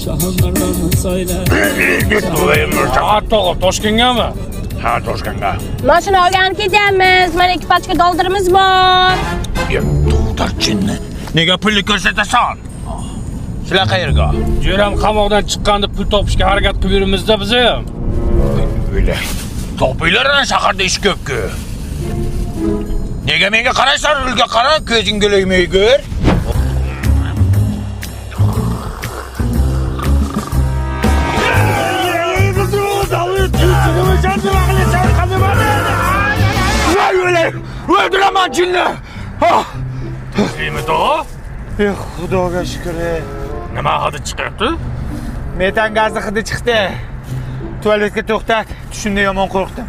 Şahınlarını söyle. Toshkentgami? Ha, Toshkentga. Mashina olgani ketyapmiz. Mana 2 pachka doldirimiz bor. To'xtarchinni. Nega pulni ko'rsatasan? Sizlar qayerga? Jo'ram qamoqdan chiqqanda pul topishga harakat qilib yuribmiz-da biz ham. O'yla. Topinglar shaharda ish ko'p-ku. Nega menga qaraysan, rulga qara, ko'zingga iloymay ko'r. Öldüremem cinni! İyi mi daha? Xudoga shukr. Nima hidi chiqyapti? Metan gazi hidi chiqdi. Tualetga to'xtat. Tushimda yomon qo'rqdim.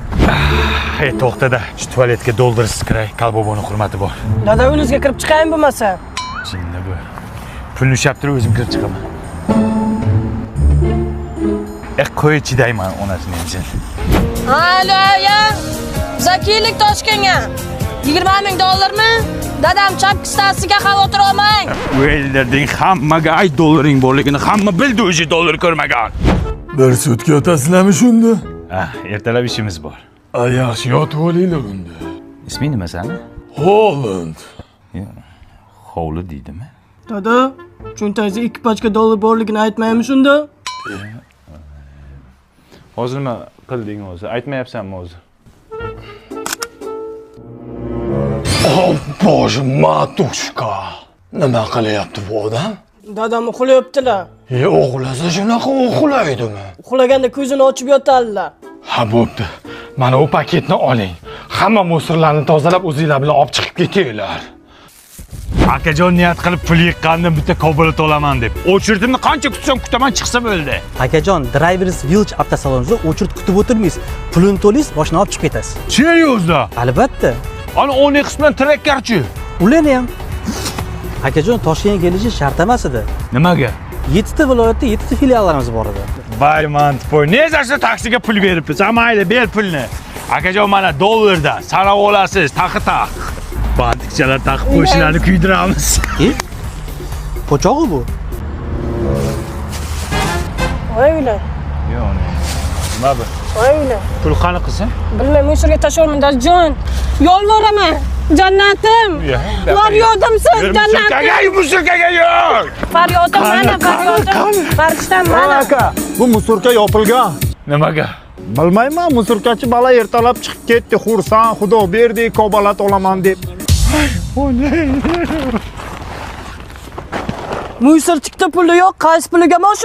Hey, to'xtada. Shu tualetga doldirish kiray. Kalboboni hurmati bor. Dada uyingizga kirib chiqayin bo'lmasa. Jinni bu. Pulni ushlab turib o'zim kirib chiqaman. Qo'y chidayman onasini jin. Alo, ya. Zakiylik Toshkentga. 20 ming dollarmi? Dadam chapki stasiyaga xavotir olmang. O'ylarding hammaga ay dollaring borligini hamma bildi, o'zi dollar ko'rmagan. Bir sutka otasizlarmi shunda? Ertalab ishimiz bor. Yaxshi yotib olinglar unda. Isming nima sani? Holland. Hovli deydimi? Dada, cho'ntagingizda 2 pachka dollar borligini aytmaymiz shunda? Hozir nima qilding o'zi? Aytmayapsanmi o'zi? Bože, matushka. Nima qilyapti bu odam? Dadam uxlayaptilar. Uxlasa shunaqa uxlaydimi? Uxlaganda ko'zini ochib yotadilar. Ha, bo'pti. Mana bu paketni oling. Hamma musorlarni tozalab o'zingizlar bilan olib chiqib ketinglar. Akajon niyat qilib pul yiqqandan bitta kobolt olaman deb. O'chirdimni qancha kutsam kutaman chiqsa bo'ldi. Akajon, Drivers Village avtosalonida o'chirt kutib o'tirmaysiz. Pulini to'laysiz, boshini olib chiqib ketasiz. Seriozda? Albatta. Ana Onyx bilan Trackerchi. Ularni ham. Akajon, Toshkentga kelishi shart emas edi. Nimaga? 7 ta viloyatda 7 ta filiallarimiz bor edi. Bayman, neza taksiga pul beribsiz. Mayli, ber pulni. Akajon, mana dollarda sanab olasiz, taqi-taq. Bantikchalar taqib qo'shlarni kuydiramiz. Qo'chog'i bu. Voylar. Yo'q, nima bu? Voylar. Pul qani qilsin? Bilmayman, musorga tashlamayman, Dadajon. Yolvoraman. Jannatim. Faryodim-siz, jannatim. Musorkaga yo'q. Faryodim mana, faryodim. Farishtam mana. Aka, bu musorka yopilgan. Nimaga? Bilmayman, musorkachi bola ertalab chiqib ketdi, xursand, xudo berdi, kobolat olaman deb. Musorchikda puli yo'q, qaysi puliga mosh